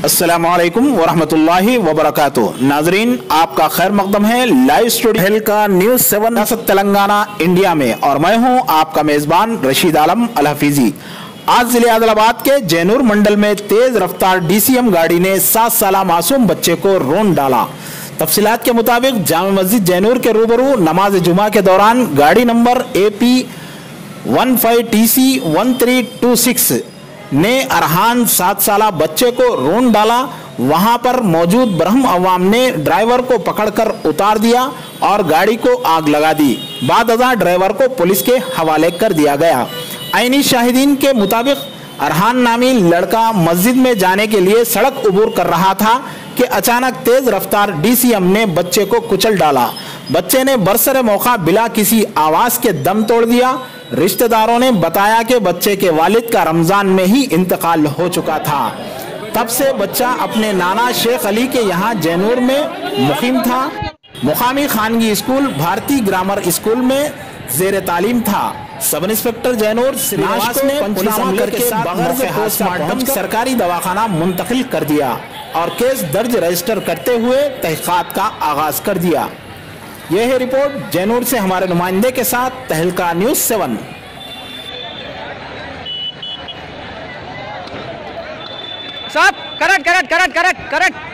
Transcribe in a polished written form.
अस्सलामुअलैकुम वरहमतुल्लाहि वबरकातुहू। नाजरीन, आपका खैर मकदम है लाइव स्टूडियो का न्यूज़ 7 रियासत तेलंगाना इंडिया में, और मैं हूं आपका मेज़बान रशीद आलम अल हफीजी। आज जिले आदिलाबाद के जैनूर मंडल में तेज रफ्तार DCM गाड़ी ने 7 साला मासूम बच्चे को रोन डाला। तफसीलात के मुताबिक जामा मस्जिद जैनूर के रूबरू नमाज जुमा के दौरान गाड़ी नंबर AP 15TC 1326 ने अरहान 7 साला बच्चे को रोन डाला। वहां पर मौजूद ब्रह्म अवाम ने ड्राइवर को पकड़कर उतार दिया और गाड़ी को आग लगा दी। बाद अज़ां ड्राइवर को पुलिस के हवाले कर दिया गया। आईनी शाहिदीन के मुताबिक अरहान नामी लड़का मस्जिद में जाने के लिए सड़क उबूर कर रहा था कि अचानक तेज रफ्तार DCM ने बच्चे को कुचल डाला। बच्चे ने बरसरे मौका बिला किसी आवाज के दम तोड़ दिया। रिश्तेदारों ने बताया कि बच्चे के वालिद का रमजान में ही इंतकाल हो चुका था। तब से बच्चा अपने नाना शेख अली के यहाँ जैनूर में मुकीम था। मुकामी खानगी स्कूल भारतीय ग्रामर स्कूल में जेर तालीम था। सब इंस्पेक्टर जैनूर श्रीनिवास ने पुलिस अमले के साथ बगैर से पोस्टमार्टम सरकारी दवाखाना मुंतकिल कर दिया और केस दर्ज रजिस्टर करते हुए तहकीकात का आगाज कर दिया। यह है रिपोर्ट जैनूर से हमारे नुमाइंदे के साथ तहलका न्यूज़ 7। साहब करेक्ट।